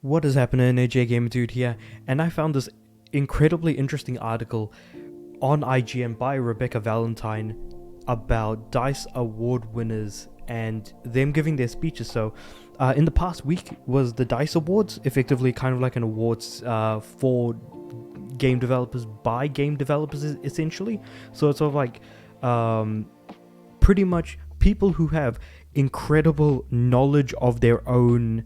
What is happening? AJ Gamer Dude here, and I found this incredibly interesting article on IGN by Rebecca Valentine about DICE award winners and them giving their speeches. So, in the past week was the DICE Awards, effectively kind of like an awards for game developers by game developers, essentially. So it's sort of like pretty much people who have incredible knowledge of their own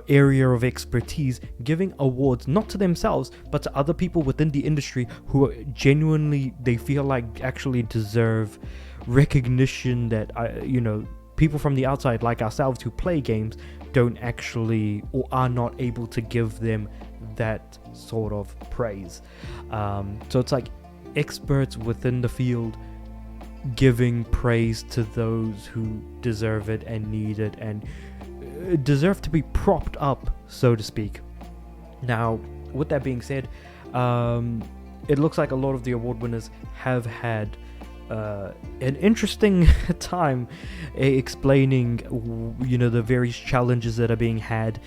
area of expertise, giving awards not to themselves but to other people within the industry who are genuinely, they feel like actually deserve recognition that people from the outside like ourselves who play games don't actually or are not able to give them that sort of praise. So it's like experts within the field giving praise to those who deserve it and need it and deserve to be propped up, so to speak. Now, with that being said, it looks like a lot of the award winners have had an interesting time explaining, the various challenges that are being had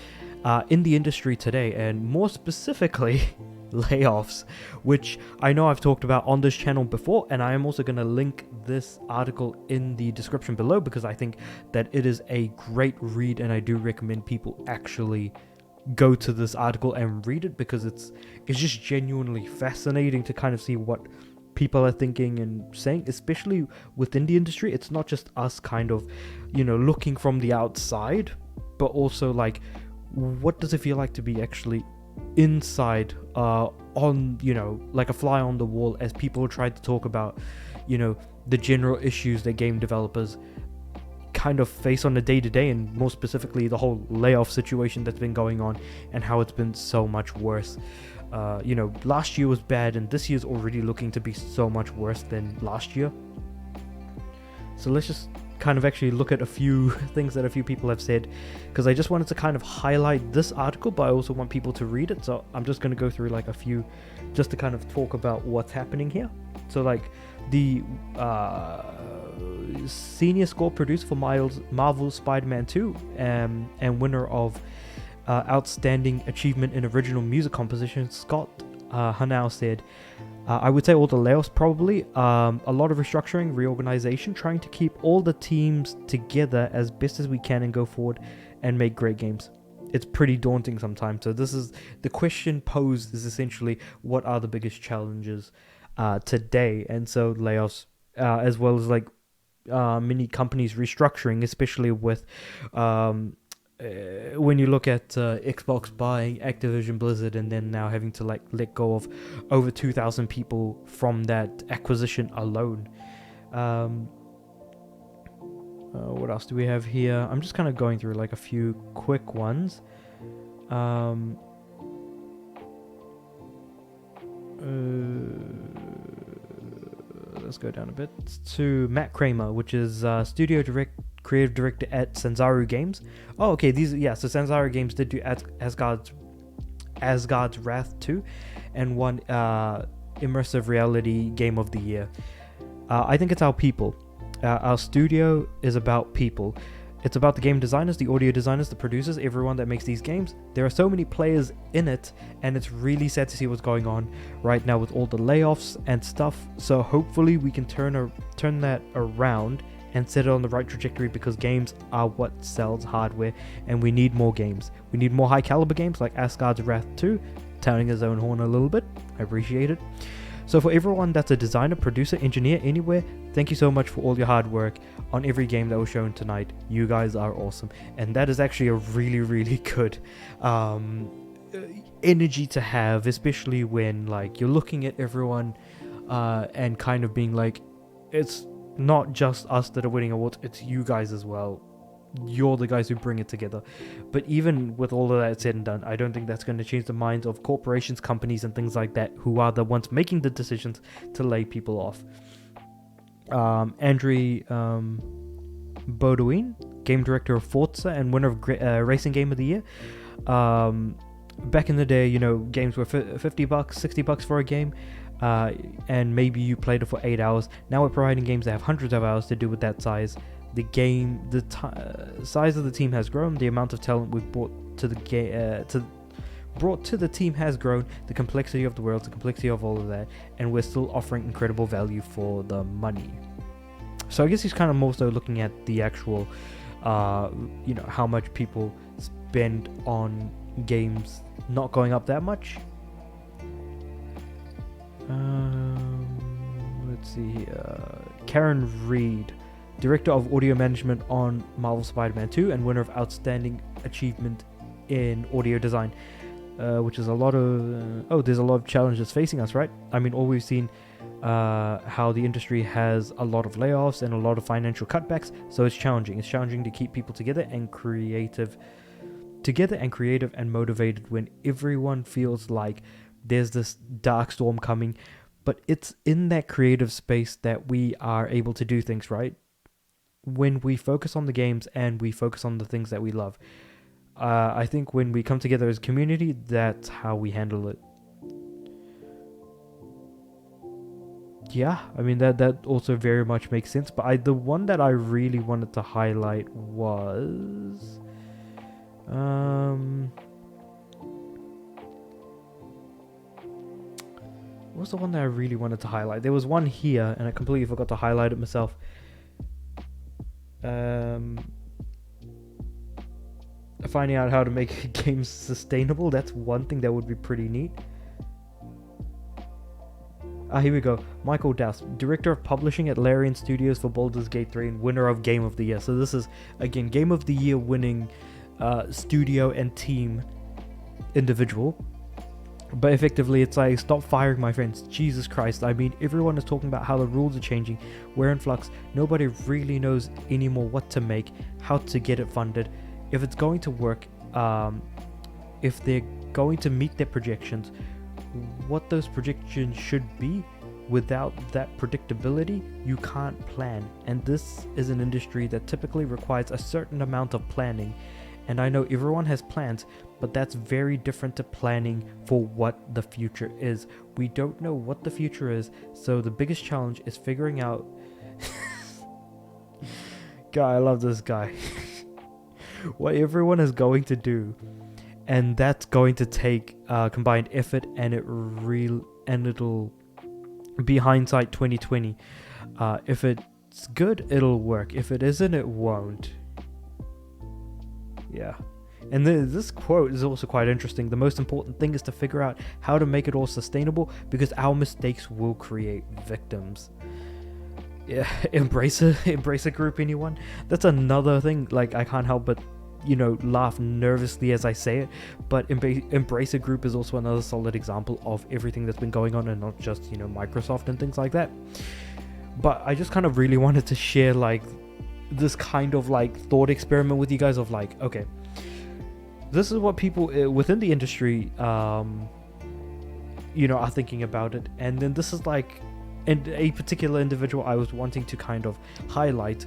in the industry today, and more specifically, layoffs, which I know I've talked about on this channel before, and I am also going to link this article in the description below because I think that it is a great read, and I do recommend people actually go to this article and read it because it's just genuinely fascinating to kind of see what people are thinking and saying, especially within the industry. It's not just us kind of looking from the outside, but also like, what does it feel like to be actually inside on like a fly on the wall as people try to talk about the general issues that game developers kind of face on a day-to-day, and more specifically the whole layoff situation that's been going on and how it's been so much worse. Last year was bad and this year's already looking to be so much worse than last year. So let's just kind of actually look at a few things that a few people have said, because I just wanted to kind of highlight this article, but I also want people to read it. So I'm just going to go through like a few just to kind of talk about what's happening here. So like the senior score producer for Marvel's Spider-Man 2 and winner of Outstanding Achievement in Original Music Composition, Scott Hanau said, I would say all the layoffs probably, a lot of restructuring, reorganization, trying to keep all the teams together as best as we can and go forward and make great games. It's pretty daunting sometimes. So this is the question posed, is essentially what are the biggest challenges today? And so layoffs, as well as like many companies restructuring, especially with when you look at Xbox buying Activision Blizzard and then now having to like let go of over 2,000 people from that acquisition alone. What else do we have here? I'm just kind of going through like a few quick ones. Let's go down a bit to Matt Kramer, which is creative director at Sanzaru Games. Oh, okay, so Sanzaru Games did do Asgard's Wrath 2 and won Immersive Reality Game of the Year. I think it's our people. Our studio is about people. It's about the game designers, the audio designers, the producers, everyone that makes these games. There are so many players in it, and it's really sad to see what's going on right now with all the layoffs and stuff. So hopefully we can turn that around and set it on the right trajectory, because games are what sells hardware, and we need more games. We need more high caliber games like Asgard's Wrath 2, touting his own horn a little bit. I appreciate it. So for everyone that's a designer, producer, engineer, anywhere, thank you so much for all your hard work on every game that was shown tonight. You guys are awesome. And that is actually a really, really good energy to have, especially when like you're looking at everyone and kind of being like, it's not just us that are winning awards, it's you guys as well. You're the guys who bring it together. But even with all of that said and done, I don't think that's going to change the minds of corporations, companies, and things like that, who are the ones making the decisions to lay people off. Andrew Baudouin, game director of Forza and winner of Racing Game of the Year. Back in the day, games were $50, $60 for a game. And maybe you played it for 8 hours. Now we're providing games that have hundreds of hours to do with that size. The size of the team has grown. The amount of talent we've brought to the brought to the team has grown, the complexity of the world, the complexity of all of that, and we're still offering incredible value for the money. So I guess he's kind of more so looking at the actual, how much people spend on games not going up that much. Let's see here. Karen Reed, Director of Audio Management on Marvel Spider-Man 2 and winner of Outstanding Achievement in Audio Design. Which is a lot of there's a lot of challenges facing us, right? I mean, all we've seen how the industry has a lot of layoffs and a lot of financial cutbacks, so it's challenging to keep people together and creative and motivated when everyone feels like there's this dark storm coming. But it's in that creative space that we are able to do things, right? When we focus on the games and we focus on the things that we love. I think when we come together as a community, that's how we handle it. Yeah, I mean, that also very much makes sense. But the one that I really wanted to highlight was... what's the one that I really wanted to highlight? There was one here, and I completely forgot to highlight it myself. Finding out how to make games sustainable, that's one thing that would be pretty neat. Here we go. Michael Douse, Director of Publishing at Larian Studios for Baldur's Gate 3 and winner of Game of the Year. So this is, again, Game of the Year winning studio and team individual. But effectively, it's like, stop firing my friends. Jesus Christ. I mean, everyone is talking about how the rules are changing. We're in flux. Nobody really knows anymore what to make, how to get it funded. If it's going to work, if they're going to meet their projections, what those projections should be, without that predictability, you can't plan. And this is an industry that typically requires a certain amount of planning. And I know everyone has plans, but that's very different to planning for what the future is. We don't know what the future is, so the biggest challenge is figuring out... God, I love this guy. What everyone is going to do, and that's going to take combined effort, and it'll be hindsight 2020. If it's good, it'll work. If it isn't, it won't. Yeah. And this quote is also quite interesting. The most important thing is to figure out how to make it all sustainable, because our mistakes will create victims. Yeah, embrace a group, anyone? That's another thing. Like, I can't help but, laugh nervously as I say it. But embrace a group is also another solid example of everything that's been going on, and not just, Microsoft and things like that. But I just kind of really wanted to share, like, this kind of, like, thought experiment with you guys of, like, okay, this is what people within the industry, are thinking about it. And then this is, like, and a particular individual I was wanting to kind of highlight.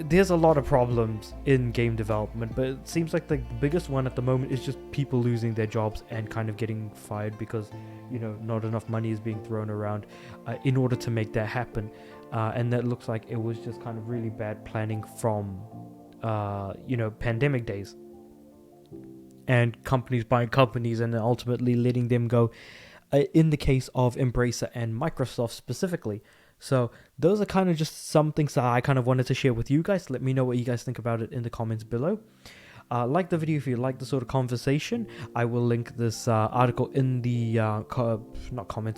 There's a lot of problems in game development, but it seems like the biggest one at the moment is just people losing their jobs and kind of getting fired because, not enough money is being thrown around in order to make that happen. And that looks like it was just kind of really bad planning from, pandemic days. And companies buying companies and then ultimately letting them go. In the case of Embracer and Microsoft specifically. So those are kind of just some things that I kind of wanted to share with you guys. Let me know what you guys think about it in the comments below. Like the video if you like the sort of conversation. I will link this article in the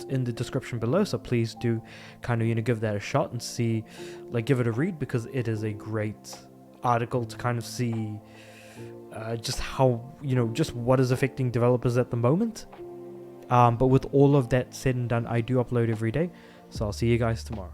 in the description below. So please do kind of give that a shot and see, like, give it a read, because it is a great article to kind of see just how just what is affecting developers at the moment. But with all of that said and done, I do upload every day. So I'll see you guys tomorrow.